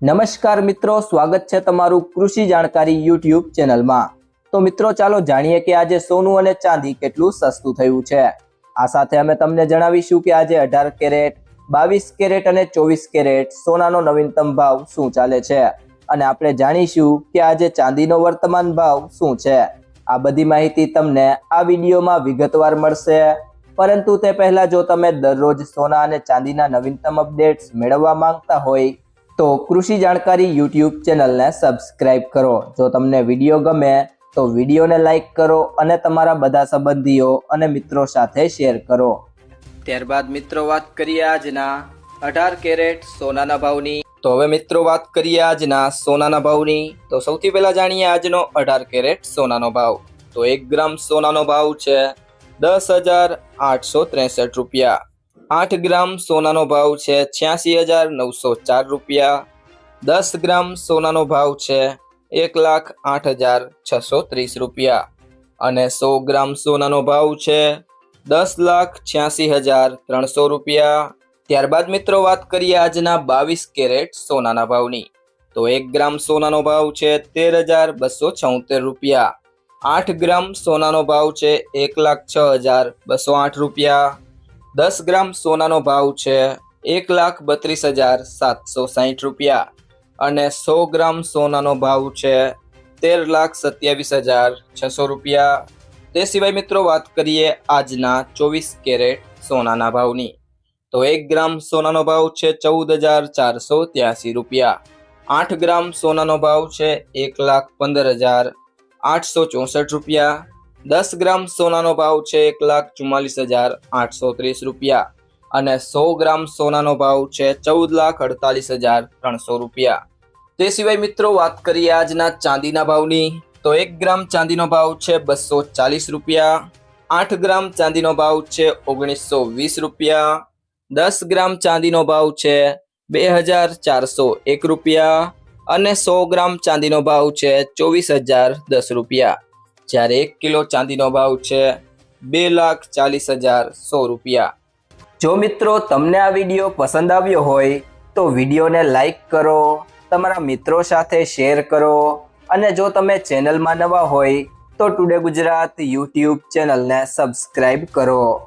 નમસ્કાર મિત્રો, સ્વાગત છે તમારું કૃષિ જાણકારી યુટ્યુબ ચેનલમાં। તો મિત્રો ચાલો જાણીએ કે આજે સોનું અને ચાંદી કેટલું સસ્તું થયું છે। આ સાથે અમે તમને જણાવીશું કે આજે 18 કેરેટ, 22 કેરેટ અને 24 કેરેટ સોનાનો નવીનતમ ભાવ શું ચાલે છે અને આપણે જાણીશું કે આજે ચાંદીનો વર્તમાન ભાવ શું છે। આ બધી માહિતી તમને આ વિડીયોમાં વિગતવાર મળશે, પરંતુ તે પહેલા જો તમે દરરોજ સોના અને ચાંદીના નવીનતમ અપડેટ્સ મેળવવા માંગતા હોય તો કૃષિ જાણકારી યુટ્યુબ ચેનલને સબસ્ક્રાઇબ કરો। જો તમને વિડીયો ગમે તો વિડીયોને લાઈક કરો અને તમારા બધા સંબંધીઓ અને મિત્રો સાથે શેર કરો। ત્યારબાદ મિત્રો વાત કરીએ આજના 18 કેરેટ સોનાના ભાવની। તો હવે મિત્રો વાત કરીએ આજના સોનાના ભાવની। તો સૌથી પહેલા જાણીએ આજનો 18 કેરેટ સોનાનો ભાવ। તો 1 ગ્રામ સોનાનો ભાવ છે 10,863 રૂપિયા। 8 ગ્રામ સોનાનો ભાવ છે 86,904 રૂપિયા। 10 ગ્રામ સોનાનો ભાવ છે 1,08,630 રૂપિયા અને 100 ગ્રામ સોનાનો ભાવ છે 10,86,300 રૂપિયા। ત્યારબાદ મિત્રો વાત કરીએ આજના 22 કેરેટ સોનાના ભાવની। તો 1 ગ્રામ સોનાનો ભાવ છે 13,276 રૂપિયા। 8 ગ્રામ સોનાનો ભાવ છે 1,06,208 રૂપિયા। 10 ગ્રામ સોનાનો ભાવ છે 1,32,760 રૂપિયા અને 100 ગ્રામ સોનાનો ભાવ છે 13,27,600 રૂપિયા। તે સિવાય મિત્રો વાત કરીએ આજના 24 કેરેટ સોનાના ભાવની। તો 1 ગ્રામ સોનાનો ભાવ છે 14,483 રૂપિયા। 8 ગ્રામ સોનાનો ભાવ છે 1,15,864 રૂપિયા। 10 ગ્રામ સોનાનો ભાવ છે 1,44,830 રૂપિયા અને 100 ગ્રામ સોનાનો ભાવ છે 14,48,300 રૂપિયા। તે સિવાય મિત્રો વાત કરીએ આજના ચાંદીના ભાવની। તો 1 ગ્રામ ચાંદીનો ભાવ છે 240 રૂપિયા। 8 ગ્રામ ચાંદીનો ભાવ છે 1,920 રૂપિયા। 10 ગ્રામ ચાંદીનો ભાવ છે 2,401 રૂપિયા અને 100 ગ્રામ ચાંદીનો ભાવ છે 24,010 રૂપિયા, જ્યારે 1 કિલો ચાંદીનો ભાવ છે 2,40,100 રૂપિયા। જો મિત્રો તમને આ વિડીયો પસંદ આવ્યો હોય તો વિડીયોને લાઈક કરો, તમારા મિત્રો સાથે શેર કરો અને જો તમે ચેનલમાં નવા હોય તો ટુડે ગુજરાત યુટ્યુબ ચેનલને સબસ્ક્રાઇબ કરો।